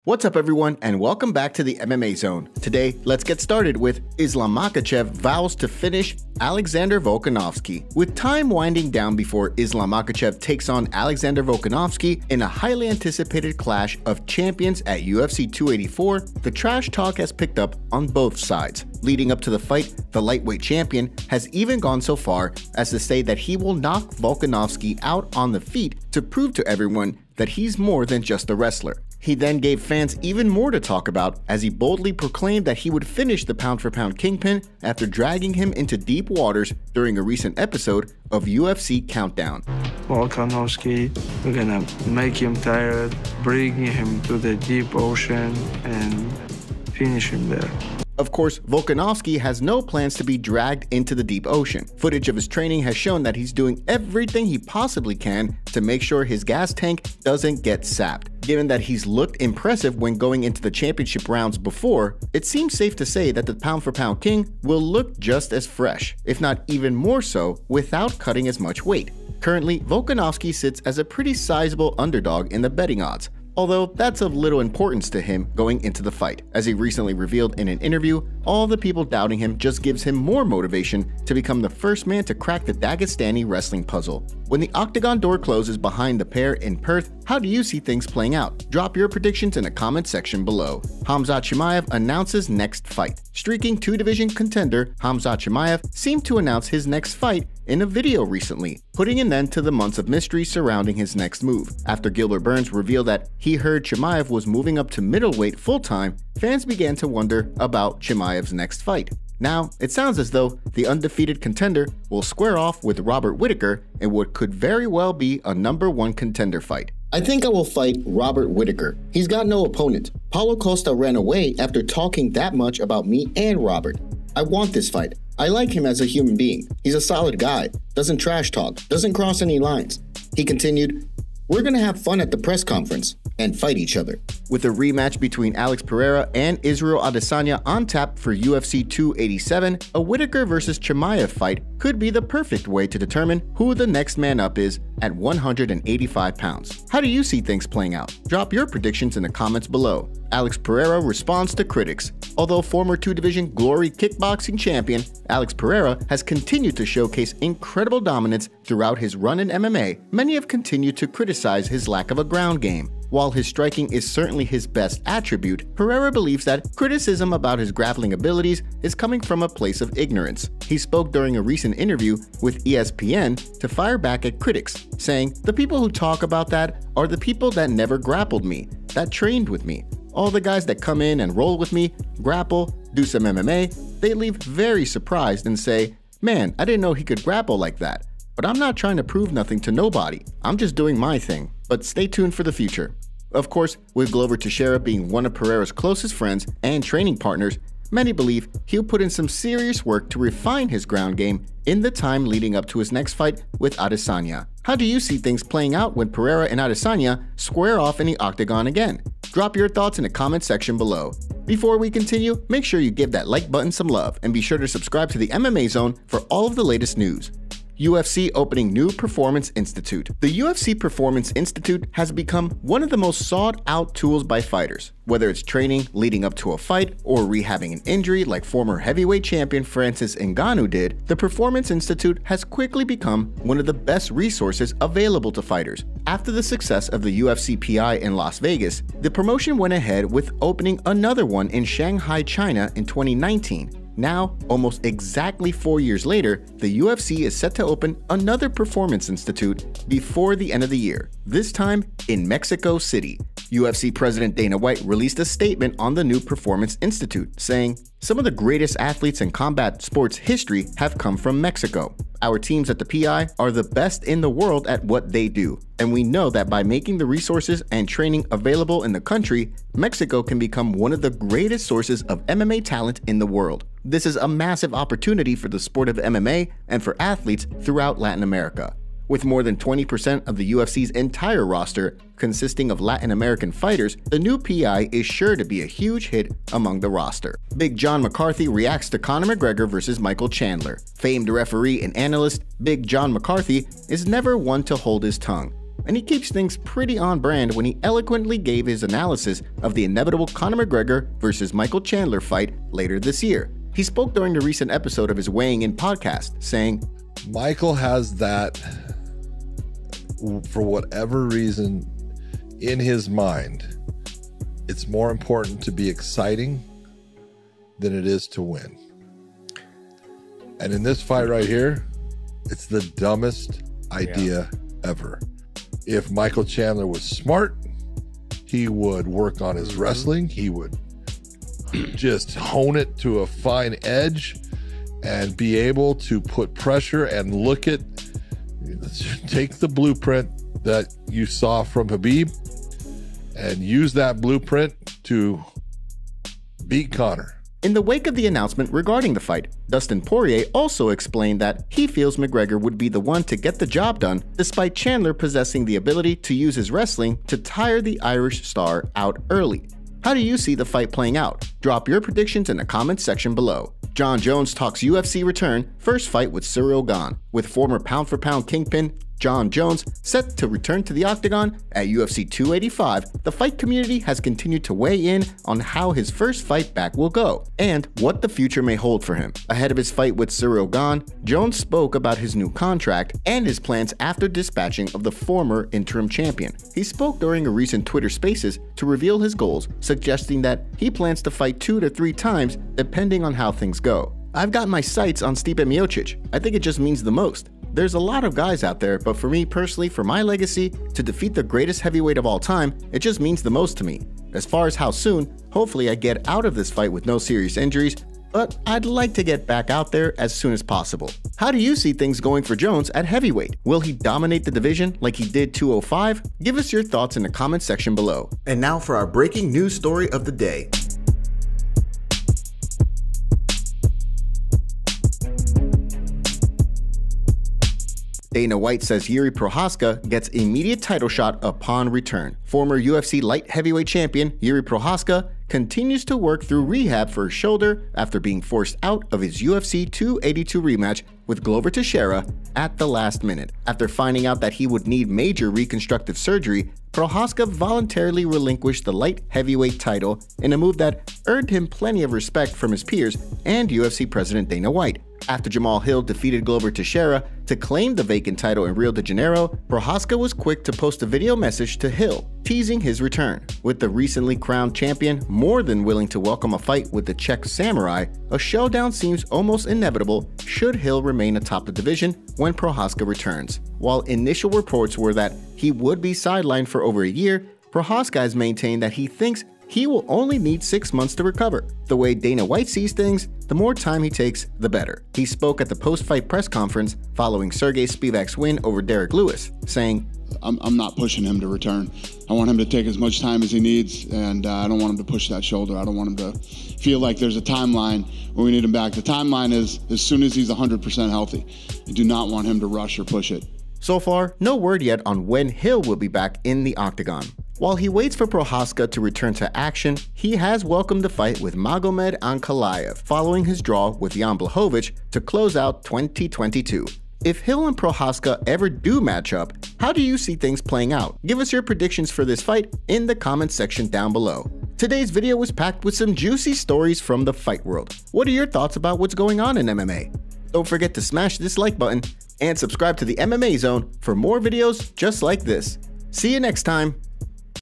What's up everyone, and welcome back to the MMA Zone. Today, let's get started with Islam Makhachev vows to finish Alexander Volkanovski. With time winding down before Islam Makhachev takes on Alexander Volkanovski in a highly anticipated clash of champions at UFC 284, the trash talk has picked up on both sides. Leading up to the fight, the lightweight champion has even gone so far as to say that he will knock Volkanovski out on the feet to prove to everyone that he's more than just a wrestler. He then gave fans even more to talk about as he boldly proclaimed that he would finish the pound-for-pound kingpin after dragging him into deep waters during a recent episode of UFC Countdown. Volkanovski, we're gonna make him tired, bring him to the deep ocean and finish him there. Of course, Volkanovski has no plans to be dragged into the deep ocean. Footage of his training has shown that he's doing everything he possibly can to make sure his gas tank doesn't get sapped. Given that he's looked impressive when going into the championship rounds before, it seems safe to say that the pound-for-pound king will look just as fresh, if not even more so, without cutting as much weight. Currently, Volkanovski sits as a pretty sizable underdog in the betting odds, although that's of little importance to him going into the fight. As he recently revealed in an interview, all the people doubting him just gives him more motivation to become the first man to crack the Dagestani wrestling puzzle. When the octagon door closes behind the pair in Perth, how do you see things playing out? Drop your predictions in the comment section below. Khamzat Chimaev announces next fight. Streaking two-division contender Khamzat Chimaev seemed to announce his next fight in a video recently, putting an end to the months of mystery surrounding his next move. After Gilbert Burns revealed that he heard Chimaev was moving up to middleweight full-time, fans began to wonder about Chimaev's next fight. Now, it sounds as though the undefeated contender will square off with Robert Whittaker in what could very well be a #1 contender fight. I think I will fight Robert Whittaker. He's got no opponent. Paulo Costa ran away after talking that much about me and Robert. I want this fight. I like him as a human being. He's a solid guy, doesn't trash talk, doesn't cross any lines. He continued, "We're gonna have fun at the press conference and fight each other." With a rematch between Alex Pereira and Israel Adesanya on tap for UFC 287, a Whittaker vs Chimaev fight could be the perfect way to determine who the next man up is at 185 pounds. How do you see things playing out? Drop your predictions in the comments below. Alex Pereira responds to critics. Although former two-division Glory kickboxing champion, Alex Pereira has continued to showcase incredible dominance throughout his run in MMA, many have continued to criticize his lack of a ground game. While his striking is certainly his best attribute, Pereira believes that criticism about his grappling abilities is coming from a place of ignorance. He spoke during a recent interview with ESPN to fire back at critics, saying, "The people who talk about that are the people that never grappled me, that trained with me. All the guys that come in and roll with me, grapple, do some MMA, they leave very surprised and say, 'Man, I didn't know he could grapple like that.' But I'm not trying to prove nothing to nobody. I'm just doing my thing." But stay tuned for the future. Of course, with Glover Teixeira being one of Pereira's closest friends and training partners, many believe he'll put in some serious work to refine his ground game in the time leading up to his next fight with Adesanya. How do you see things playing out when Pereira and Adesanya square off in the octagon again? Drop your thoughts in the comment section below. Before we continue, make sure you give that like button some love and be sure to subscribe to the MMA Zone for all of the latest news. UFC opening new Performance Institute. The UFC Performance Institute has become one of the most sought-out tools by fighters. Whether it's training leading up to a fight or rehabbing an injury like former heavyweight champion Francis Ngannou did, the Performance Institute has quickly become one of the best resources available to fighters. After the success of the UFC PI in Las Vegas, the promotion went ahead with opening another one in Shanghai, China in 2019. Now, almost exactly 4 years later, the UFC is set to open another Performance Institute before the end of the year, this time in Mexico City. UFC President Dana White released a statement on the new Performance Institute, saying, "Some of the greatest athletes in combat sports history have come from Mexico. Our teams at the PI are the best in the world at what they do, and we know that by making the resources and training available in the country, Mexico can become one of the greatest sources of MMA talent in the world. This is a massive opportunity for the sport of MMA and for athletes throughout Latin America." With more than 20% of the UFC's entire roster consisting of Latin American fighters, the new PI is sure to be a huge hit among the roster. Big John McCarthy reacts to Conor McGregor vs Michael Chandler. Famed referee and analyst Big John McCarthy is never one to hold his tongue. and he keeps things pretty on brand when he eloquently gave his analysis of the inevitable Conor McGregor versus Michael Chandler fight later this year. He spoke during the recent episode of his Weighing In podcast, saying, Michael has that, for whatever reason, in his mind. It's more important to be exciting than it is to win. And in this fight right here, it's the dumbest idea ever. If Michael Chandler was smart, he would work on his wrestling. He would just hone it to a fine edge and be able to put pressure and take the blueprint that you saw from Khabib and use that blueprint to beat Conor. In the wake of the announcement regarding the fight, Dustin Poirier also explained that he feels McGregor would be the one to get the job done, despite Chandler possessing the ability to use his wrestling to tire the Irish star out early. How do you see the fight playing out? Drop your predictions in the comments section below. Jon Jones talks UFC return, first fight with Ciryl Gane, with former pound-for-pound kingpin Jon Jones set to return to the octagon at UFC 285. The fight community has continued to weigh in on how his first fight back will go and what the future may hold for him. Ahead of his fight with Ciryl Gane, Jones spoke about his new contract and his plans after dispatching of the former interim champion. He spoke during a recent Twitter Spaces to reveal his goals, suggesting that he plans to fight 2 to 3 times depending on how things go. I've got my sights on Stipe Miocic. I think it just means the most. There's a lot of guys out there, but for me personally, for my legacy, to defeat the greatest heavyweight of all time, it just means the most to me. As far as how soon, hopefully I get out of this fight with no serious injuries, but I'd like to get back out there as soon as possible. How do you see things going for Jones at heavyweight? Will he dominate the division like he did 205? Give us your thoughts in the comments section below. And now for our breaking news story of the day. Dana White says Jiri Prochazka gets immediate title shot upon return. Former UFC light heavyweight champion Jiri Prochazka continues to work through rehab for his shoulder after being forced out of his UFC 282 rematch with Glover Teixeira at the last minute. After finding out that he would need major reconstructive surgery, Prochazka voluntarily relinquished the light heavyweight title in a move that earned him plenty of respect from his peers and UFC president Dana White. After Jamal Hill defeated Glover Teixeira to claim the vacant title in Rio de Janeiro, Prochazka was quick to post a video message to Hill, teasing his return. With the recently crowned champion more than willing to welcome a fight with the Czech samurai, a showdown seems almost inevitable should Hill remain atop the division when Prochazka returns. While initial reports were that he would be sidelined for over a year, Prochazka has maintained that he thinks he will only need 6 months to recover. The way Dana White sees things, the more time he takes, the better. He spoke at the post-fight press conference following Sergey Spivak's win over Derek Lewis, saying, I'm not pushing him to return. I want him to take as much time as he needs, and I don't want him to push that shoulder. I don't want him to feel like there's a timeline where we need him back. The timeline is as soon as he's 100% healthy. I do not want him to rush or push it. So far, no word yet on when Hill will be back in the octagon. While he waits for Prochazka to return to action, he has welcomed the fight with Magomed Ankalaev following his draw with Jan Blachowicz to close out 2022. If Hill and Prochazka ever do match up, how do you see things playing out? Give us your predictions for this fight in the comments section down below. Today's video was packed with some juicy stories from the fight world. What are your thoughts about what's going on in MMA? Don't forget to smash this like button and subscribe to the MMA Zone for more videos just like this. See you next time.